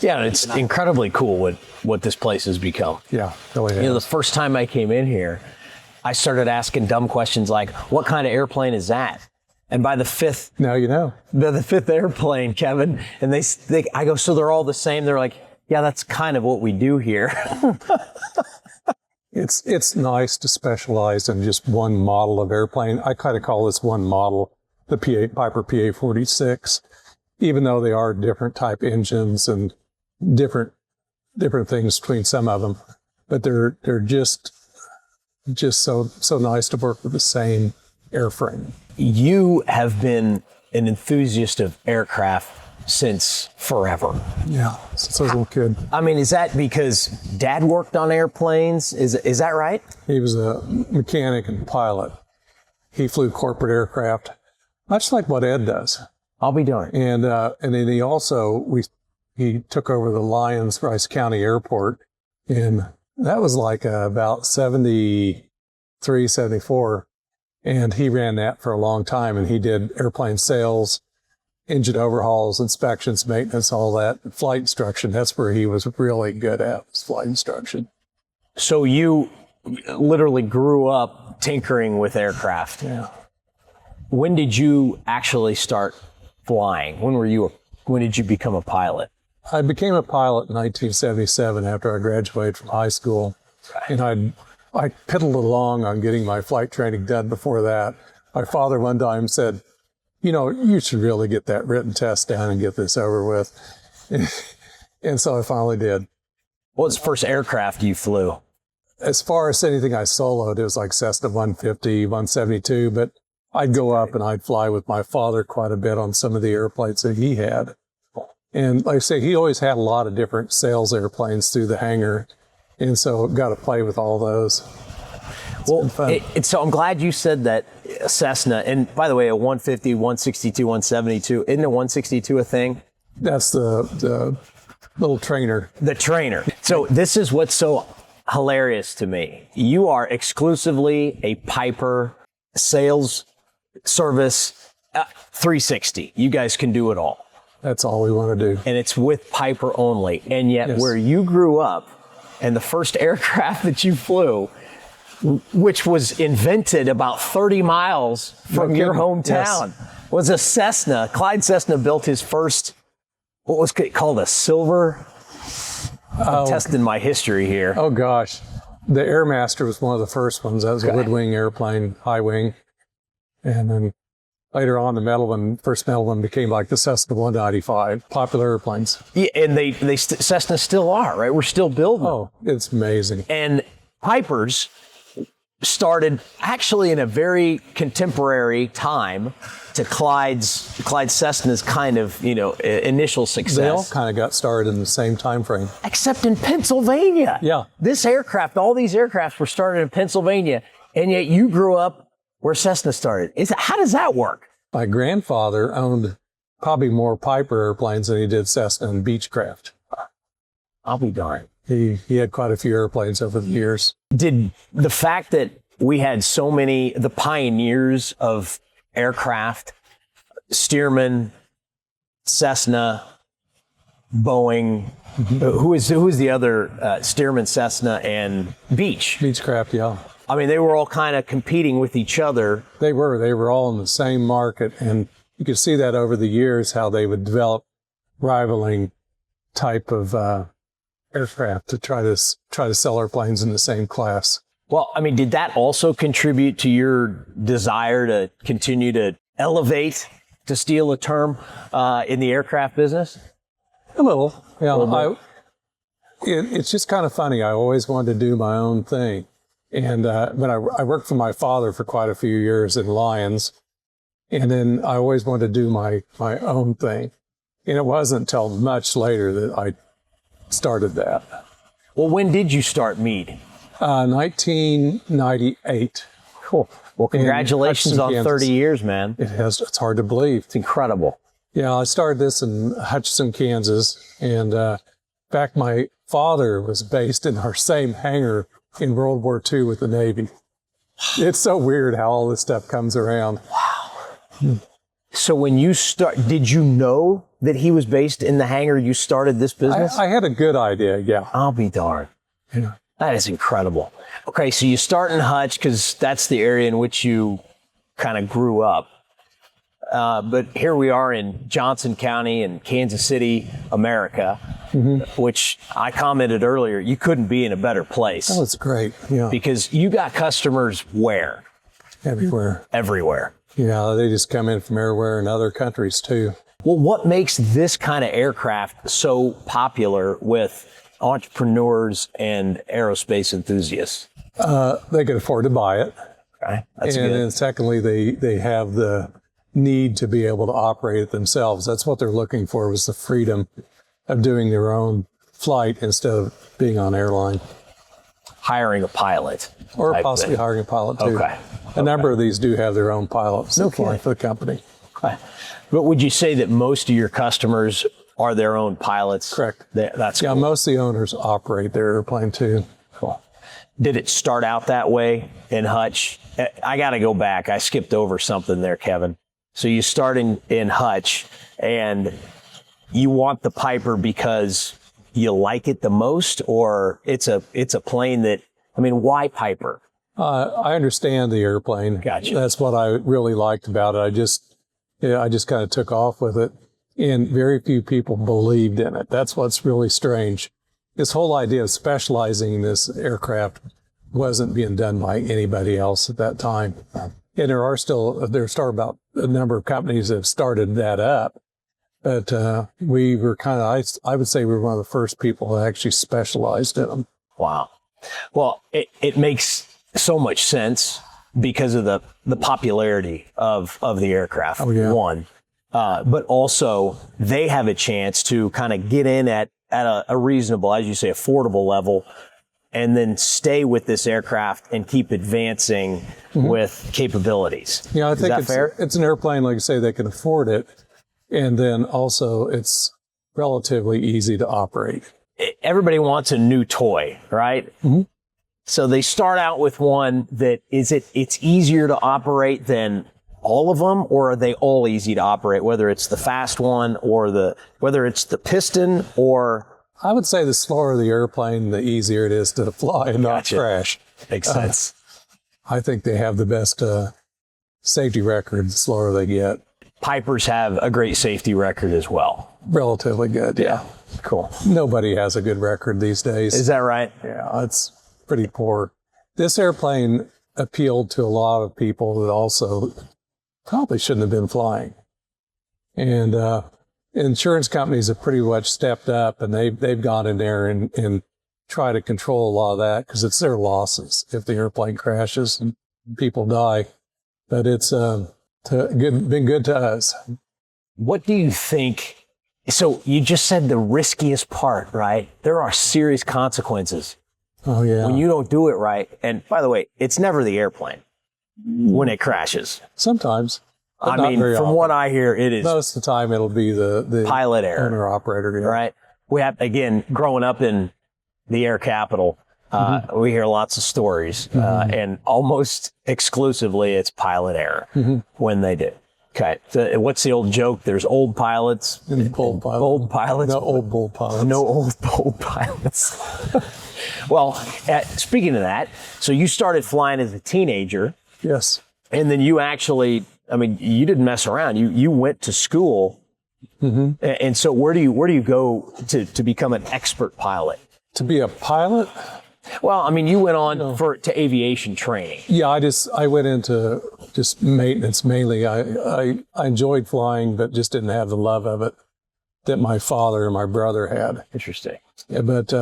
Yeah, it's incredibly cool what this place has become. Yeah, really. The first time I came in here, I started asking dumb questions like, what kind of airplane is that? And by the fifth, now you know. By the fifth airplane, Kevin, and I go, so they're all the same? They're like, yeah, that's kind of what we do here. It's nice to specialize in just one model of airplane. I kind of call this one model the Piper PA-46, even though they are different type engines and different things between some of them, but they're just so nice to work with the same airframe. You have been an enthusiast of aircraft since forever. Yeah, since I was a little kid. I mean, is that because Dad worked on airplanes? Is that right? He was a mechanic and pilot. He flew corporate aircraft, much like what Ed does. I'll be darned. And then he also he took over the Lyons Rice County Airport, and that was like about 73, 74. And he ran that for a long time, and he did airplane sales, engine overhauls, inspections, maintenance, all that. Flight instruction, that's where he was really good at, was flight instruction. So you literally grew up tinkering with aircraft. Yeah. When did you actually start flying? When did you become a pilot? I became a pilot in 1977 after I graduated from high school. Right. And I piddled along on getting my flight training done before that. My father one time said, you should really get that written test down and get this over with. And so I finally did. What was the first aircraft you flew? As far as anything I soloed, it was like Cessna 150, 172, but I'd go up and I'd fly with my father quite a bit on some of the airplanes that he had. And like I say, he always had a lot of different sales airplanes through the hangar. And so got to play with all those. So I'm glad you said that Cessna. And by the way, a 150, 162, 172, isn't a 162 a thing? That's the little trainer. The trainer. So this is what's so hilarious to me. You are exclusively a Piper sales service 360. You guys can do it all. That's all we want to do. And it's with Piper only. And yet where you grew up and the first aircraft that you flew, which was invented about 30 miles from your hometown, was a Cessna. Clyde Cessna built his first, what was it called, a silver? I'm testing my history here. Oh, gosh. The Airmaster was one of the first ones. That was a wood-wing airplane, high wing. And then later on, the first metal one became like the Cessna 195, popular airplanes. Yeah, and Cessna still are, right? We're still building. Oh, it's amazing. And Pipers started actually in a very contemporary time to Clyde Cessna's kind of, initial success. They all kind of got started in the same time frame. Except in Pennsylvania. Yeah. All these aircrafts were started in Pennsylvania, and yet you grew up where Cessna started. How does that work? My grandfather owned probably more Piper airplanes than he did Cessna and Beechcraft. I'll be darned. He had quite a few airplanes over the years. Did the fact that we had so many, the pioneers of aircraft, Stearman, Cessna, Boeing, who is the other, Stearman, Cessna, and Beechcraft, yeah. I mean, they were all kind of competing with each other. They were all in the same market, and you could see that over the years, how they would develop rivaling type of aircraft to try to sell airplanes in the same class. Well, I mean, did that also contribute to your desire to continue to elevate, to steal a term, in the aircraft business? A little, yeah. It's just kind of funny. I always wanted to do my own thing. And when I worked for my father for quite a few years in Lyons, and then I always wanted to do my own thing. And it wasn't until much later that I started that. Well, when did you start Mead? 1998. Cool. Well, congratulations on 30 years, man. It's hard to believe. It's incredible. Yeah, I started this in Hutchinson, Kansas. And in fact, my father was based in our same hangar in World War II with the Navy. It's so weird how all this stuff comes around. Wow. So when you did you know that he was based in the hangar you started this business? I had a good idea, yeah. I'll be darned. Yeah. That is incredible. Okay, so you start in Hutch because that's the area in which you kind of grew up. But here we are in Johnson County in Kansas City, America, which I commented earlier, you couldn't be in a better place. Oh, it's great. Yeah. Because you got customers where? Everywhere. Everywhere. Yeah, they just come in from everywhere in other countries too. Well, what makes this kind of aircraft so popular with entrepreneurs and aerospace enthusiasts? They can afford to buy it. Okay, that's And good. then secondly, they have the need to be able to operate it themselves. That's what they're looking for, was the freedom of doing their own flight instead of being on airline. Hiring a pilot. Or type possibly thing. hiring a pilot too. Okay. A number of these do have their own pilots that fly kidding. for the company. Okay. But would you say that most of your customers are their own pilots? Correct. That's Yeah, cool. most of the owners operate their airplane too. Cool. Did it start out that way in Hutch? I got to go back. I skipped over something there, Kevin. So you start in Hutch, and you want the Piper because you like it the most, or it's a plane that, I mean, why Piper? I understand the airplane. Gotcha. That's what I really liked about it. I just kind of took off with it, and very few people believed in it. That's what's really strange. This whole idea of specializing in this aircraft wasn't being done by anybody else at that time. And there's about a number of companies that have started that up. But we were I would say we were one of the first people that actually specialized in them. Wow. Well, it makes so much sense because of the popularity of the aircraft. Oh, yeah. One. But also they have a chance to kind of get in at a reasonable, as you say, affordable level, and then stay with this aircraft and keep advancing with capabilities. Yeah, I think fair? It's an airplane, like I say, they can afford it. And then also it's relatively easy to operate. Everybody wants a new toy, right? Mm-hmm. So they start out with one that it's easier to operate than all of them, or are they all easy to operate, whether it's the fast one or whether it's the piston or... I would say the slower the airplane, the easier it is to fly and not Gotcha. crash. Makes sense. I think they have the best safety record the slower they get. Pipers have a great safety record as well. Relatively good, yeah. Cool. Nobody has a good record these days. Is that right? Yeah, it's pretty poor. This airplane appealed to a lot of people that also probably shouldn't have been flying. And insurance companies have pretty much stepped up, and they've gone in there and try to control a lot of that because it's their losses if the airplane crashes and people die. But it's been good to us. What do you think? So you just said the riskiest part, right? There are serious consequences Oh, yeah. when you don't do it right. And by the way, it's never the airplane when it crashes. Sometimes. But I not mean, very from often. what I hear, it is Most of the time it'll be the pilot error, owner-operator. Yeah. right? We have, again, growing up in the air capital, we hear lots of stories, and almost exclusively it's pilot error when they do. Okay. So what's the old joke? There's old pilots. And bold pilots. Bold pilots. No old bull pilots. No old bold pilots. Well, speaking of that, so you started flying as a teenager, Yes. and then you actually, I mean, you didn't mess around. You went to school. And so where do you go to become an expert pilot? To be a pilot? Well, I mean, you went on to aviation training. Yeah, I went into just maintenance mainly. I enjoyed flying, but just didn't have the love of it that my father and my brother had. Interesting. Yeah, but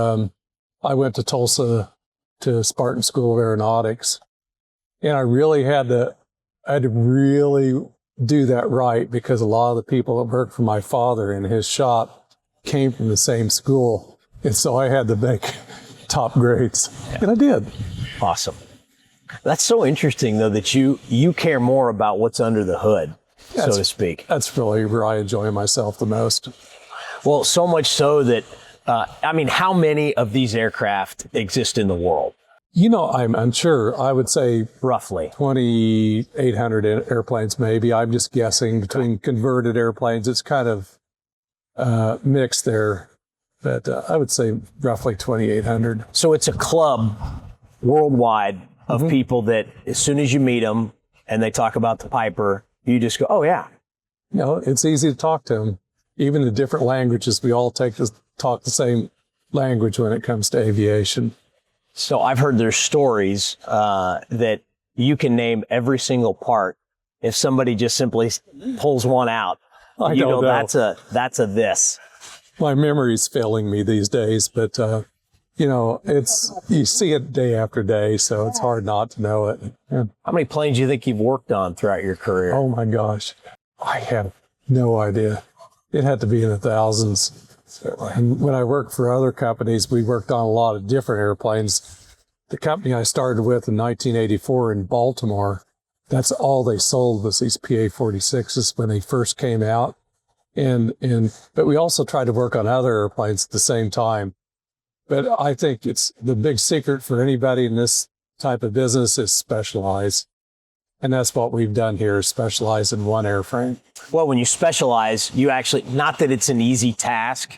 I went to Tulsa to Spartan School of Aeronautics, and I really had to really do that right because a lot of the people that worked for my father in his shop came from the same school, and so I had to make top grades, and I did. Awesome. That's so interesting, though, that you care more about what's under the hood, so to speak. That's really where I enjoy myself the most. Well, so much so that, I mean, how many of these aircraft exist in the world? You know, I'm unsure. I would say Roughly. 2,800 airplanes, maybe. I'm just guessing between converted airplanes. It's kind of mix there. But I would say roughly 2,800. So it's a club worldwide of people that as soon as you meet them and they talk about the Piper, you just go, oh, yeah. You know, it's easy to talk to them. Even the different languages, we all talk the same language when it comes to aviation. So I've heard there's stories that you can name every single part. If somebody just simply pulls one out, you know that's a this. My memory's failing me these days, but you know, you see it day after day, so it's hard not to know it. Yeah. How many planes do you think you've worked on throughout your career? Oh my gosh, I have no idea. It had to be in the thousands. And when I worked for other companies, we worked on a lot of different airplanes. The company I started with in 1984 in Baltimore, that's all they sold was these PA-46s when they first came out. But we also tried to work on other airplanes at the same time. But I think it's the big secret for anybody in this type of business is specialize. And that's what we've done here, specialize in one airframe. Well, when you specialize, you actually, not that it's an easy task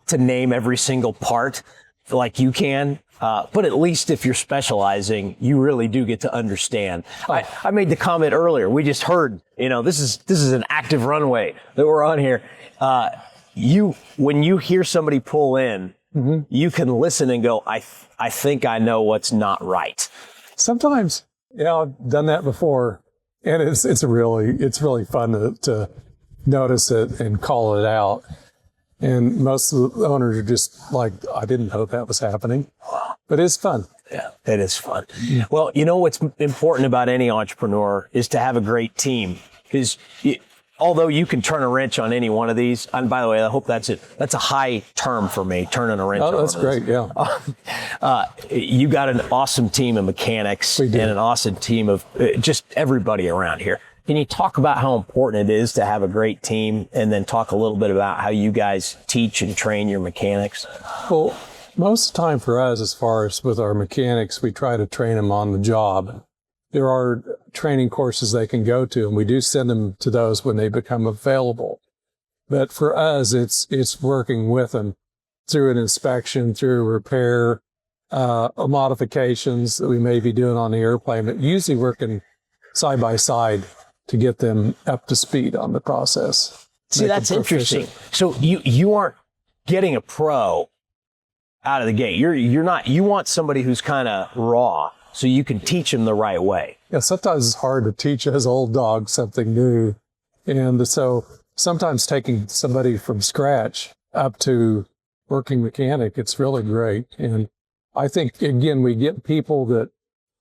to name every single part like you can, but at least if you're specializing, you really do get to understand. I made the comment earlier, we just heard, you know, this is an active runway that we're on here. When you hear somebody pull in, you can listen and go, I think I know what's not right. Sometimes, yeah, I've done that before, and it's really fun to notice it and call it out. And most of the owners are just like, I didn't know that was happening, but it's fun. Yeah, it is fun. Yeah. Well, you know what's important about any entrepreneur is to have a great team, because although you can turn a wrench on any one of these, and by the way, I hope that's it. That's a high term for me, turning a wrench on. Oh, that's great, yeah. You got an awesome team of mechanics and an awesome team of just everybody around here. Can you talk about how important it is to have a great team, and then talk a little bit about how you guys teach and train your mechanics? Well, most of the time for us, as far as with our mechanics, we try to train them on the job. There are training courses they can go to, and we do send them to those when they become available. But for us, it's working with them through an inspection, through repair, modifications that we may be doing on the airplane, but usually working side by side to get them up to speed on the process. See, that's interesting. So you aren't getting a pro out of the gate. You want somebody who's kind of raw, so you can teach them the right way. Yeah, sometimes it's hard to teach us old dogs something new. And so sometimes taking somebody from scratch up to working mechanic, it's really great. And I think, again, we get people that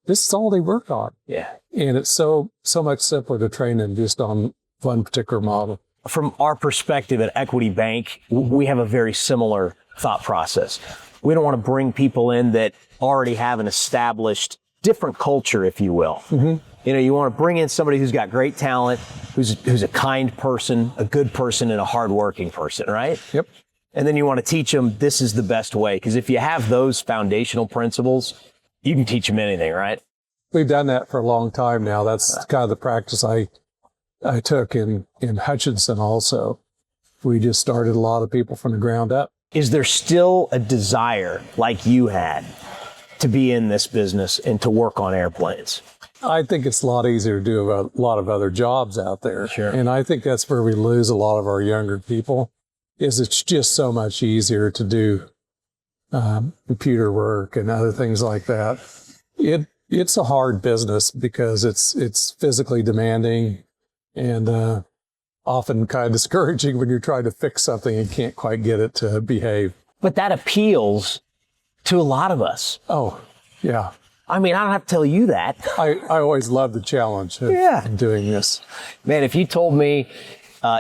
this is all they work on. Yeah. And it's so much simpler to train them just on one particular model. From our perspective at Equity Bank, we have a very similar thought process. We don't want to bring people in that already have an established different culture, if you will. You know, you want to bring in somebody who's got great talent, who's a kind person, a good person, and a hardworking person, right? Yep. And then you want to teach them this is the best way, because if you have those foundational principles, you can teach them anything, right? We've done that for a long time now. That's kind of the practice I took in Hutchinson also. We just started a lot of people from the ground up. Is there still a desire, like you had, to be in this business and to work on airplanes? I think it's a lot easier to do a lot of other jobs out there. Sure. And I think that's where we lose a lot of our younger people, is it's just so much easier to do computer work and other things like that. It's a hard business because it's physically demanding and often kind of discouraging when you're trying to fix something and can't quite get it to behave. But that appeals to a lot of us. Oh, yeah. I mean, I don't have to tell you that. I always love the challenge of doing this. Man, if you told me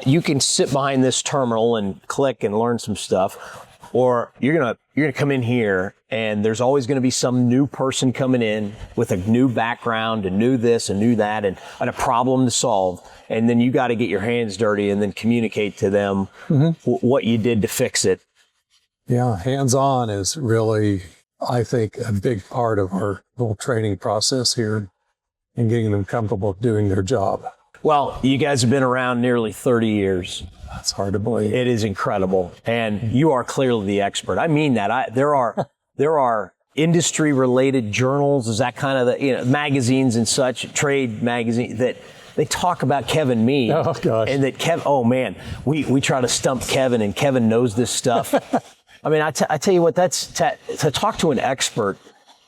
you can sit behind this terminal and click and learn some stuff, or you're gonna come in here and there's always gonna be some new person coming in with a new background, a new this, a new that, and a problem to solve, and then you got to get your hands dirty and then communicate to them what you did to fix it. Yeah, hands-on is really, I think, a big part of our whole training process here and getting them comfortable doing their job. Well, you guys have been around nearly 30 years. That's hard to believe. It is incredible. And you are clearly the expert. I mean that. There are industry related journals, is that kind of the, magazines and such, trade magazines that they talk about Kevin Mead. Oh gosh. And that oh man, we try to stump Kevin, and Kevin knows this stuff. I mean, I tell you what, to talk to an expert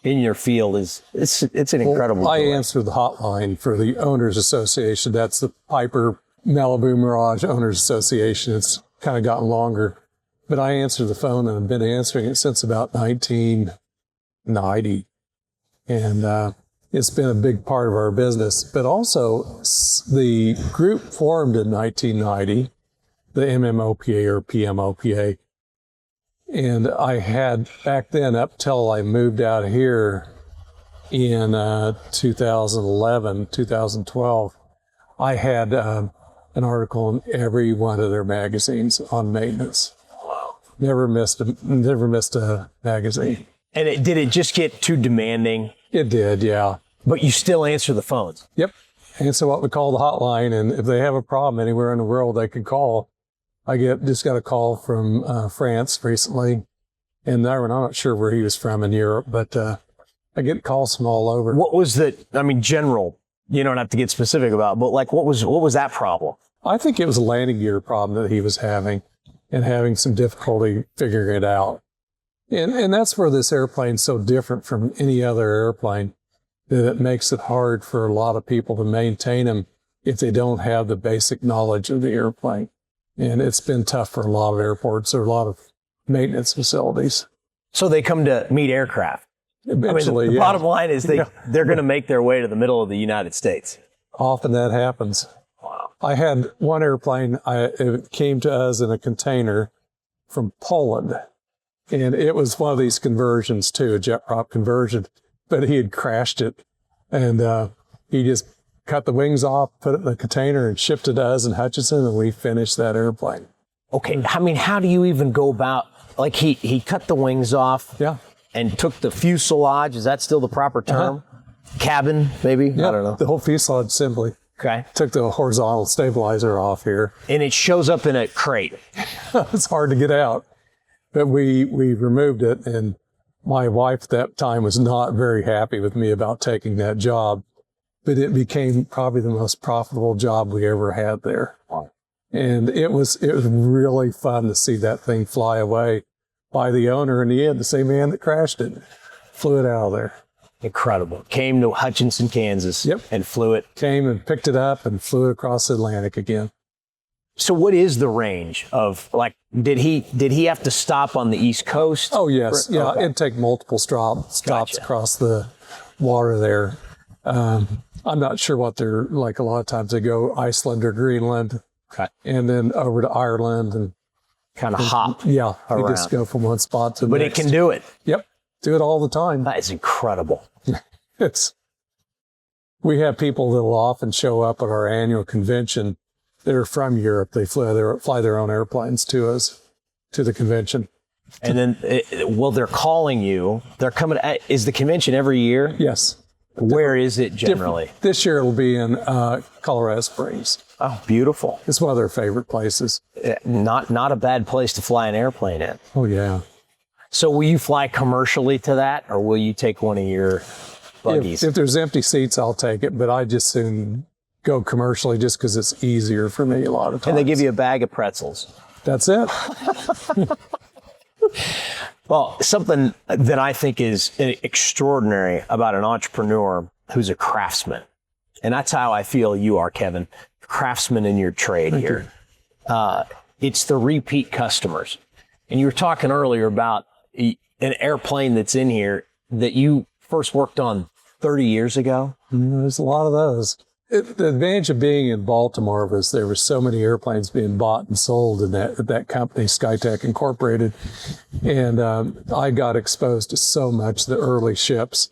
in your field it's an incredible. I answer the hotline for the Owners Association. That's the Piper Malibu Mirage Owners Association. It's kind of gotten longer, but I answer the phone, and I've been answering it since about 1990. And it's been a big part of our business. But also the group formed in 1990, the MMOPA or PMOPA. And I had back then, up till I moved out here in 2011, 2012, I had an article in every one of their magazines on maintenance. Wow. Never missed a magazine. And did it just get too demanding? It did, yeah. But you still answer the phones? Yep. Answer what we call the hotline, and if they have a problem anywhere in the world, they can call. I just got a call from France recently, and I'm not sure where he was from in Europe, but I get calls from all over. What was general? You don't have to get specific about, but like what was that problem? I think it was a landing gear problem that he was having, and having some difficulty figuring it out. And that's where this airplane's so different from any other airplane, that it makes it hard for a lot of people to maintain them if they don't have the basic knowledge of the airplane. And it's been tough for a lot of airports or a lot of maintenance facilities. So they come to Mead Aircraft. Eventually, the bottom line is they're going to make their way to the middle of the United States. Often that happens. Wow. I had one airplane, it came to us in a container from Poland. And it was one of these conversions too, a jet prop conversion. But he had crashed it. And he just cut the wings off, put it in the container, and shipped it to us in Hutchinson, and we finished that airplane. Okay, I mean, how do you even go about, like he cut the wings off and took the fuselage, is that still the proper term? Cabin, maybe? Yeah, I don't know. The whole fuselage assembly. Okay. Took the horizontal stabilizer off here. And it shows up in a crate. It's hard to get out. But we removed it, and my wife at that time was not very happy with me about taking that job. But it became probably the most profitable job we ever had there. Wow. And it was really fun to see that thing fly away by the owner in the end, the same man that crashed it, flew it out of there. Incredible. Came to Hutchinson, Kansas, and flew it. Came and picked it up and flew it across the Atlantic again. So what is the range of, like, did he have to stop on the East Coast? Oh, yes. Yeah, okay. It'd take multiple stops Gotcha. across the water there. I'm not sure what they're like. A lot of times they go Iceland or Greenland, and then over to Ireland and kind of hop. Yeah, around. you just go from one spot to the But next. it can do it. Yep, do it all the time. That is incredible. We have people that will often show up at our annual convention. They're from Europe. They fly their own airplanes to us, to the convention. And then, they're calling you. They're coming. Is the convention every year? Yes. Where is it generally? This year it'll be in Colorado Springs. Oh, beautiful. It's one of their favorite places. Not a bad place to fly an airplane in. Oh, yeah. So will you fly commercially to that, or will you take one of your buggies? If there's empty seats, I'll take it, but I just soon go commercially just because it's easier for me a lot of times. And they give you a bag of pretzels. That's it. Well, something that I think is extraordinary about an entrepreneur who's a craftsman, and that's how I feel you are, Kevin, craftsman in your trade here. It's the repeat customers. And you were talking earlier about an airplane that's in here that you first worked on 30 years ago. There's a lot of those. The advantage of being in Baltimore was there were so many airplanes being bought and sold in that company, Skytech Incorporated. And I got exposed to so much the early ships.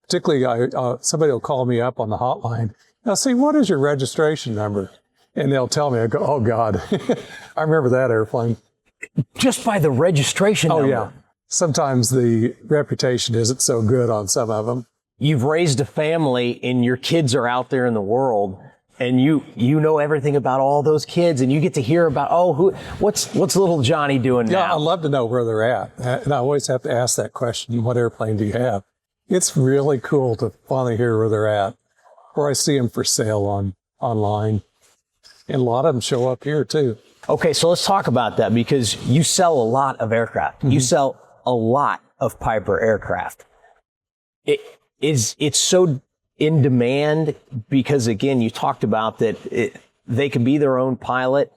Particularly, somebody will call me up on the hotline. Now, see, what is your registration number? And they'll tell me, I go, oh, God, I remember that airplane. Just by the registration number? Oh, yeah. Sometimes the reputation isn't so good on some of them. You've raised a family and your kids are out there in the world, and you know everything about all those kids, and you get to hear about, what's little Johnny doing now? Yeah, I'd love to know where they're at. And I always have to ask that question, what airplane do you have? It's really cool to finally hear where they're at, or I see them for sale online. And a lot of them show up here too. Okay, so let's talk about that, because you sell a lot of aircraft. Mm-hmm. You sell a lot of Piper aircraft. It's so in demand because, again, you talked about that they can be their own pilot,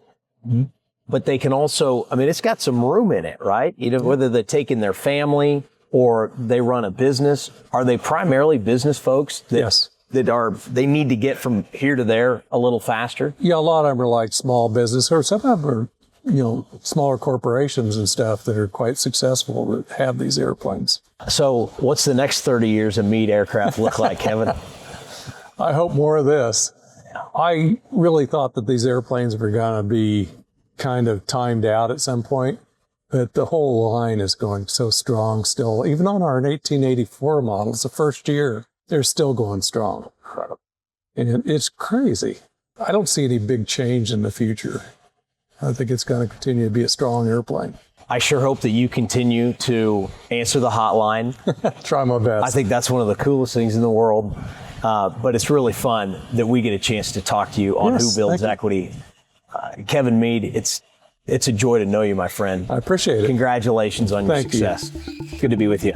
but they can also, I mean, it's got some room in it, right? You know, whether they're taking their family or they run a business. Are they primarily business folks that, yes. They need to get from here to there a little faster? Yeah, a lot of them are like small business, or some of them are, you know, smaller corporations and stuff that are quite successful that have these airplanes. So what's the next 30 years of Mead Aircraft look like, Kevin? I hope more of this. I really thought that these airplanes were going to be kind of timed out at some point, but the whole line is going so strong still. Even on our 1884 models, the first year, they're still going strong. Incredible. And it's crazy. I don't see any big change in the future. I think it's going to continue to be a strong airplane. I sure hope that you continue to answer the hotline. Try my best. I think that's one of the coolest things in the world. But it's really fun that we get a chance to talk to you on Who Builds Equity. Kevin Mead, it's a joy to know you, my friend. I appreciate it. Congratulations on your success. Good to be with you.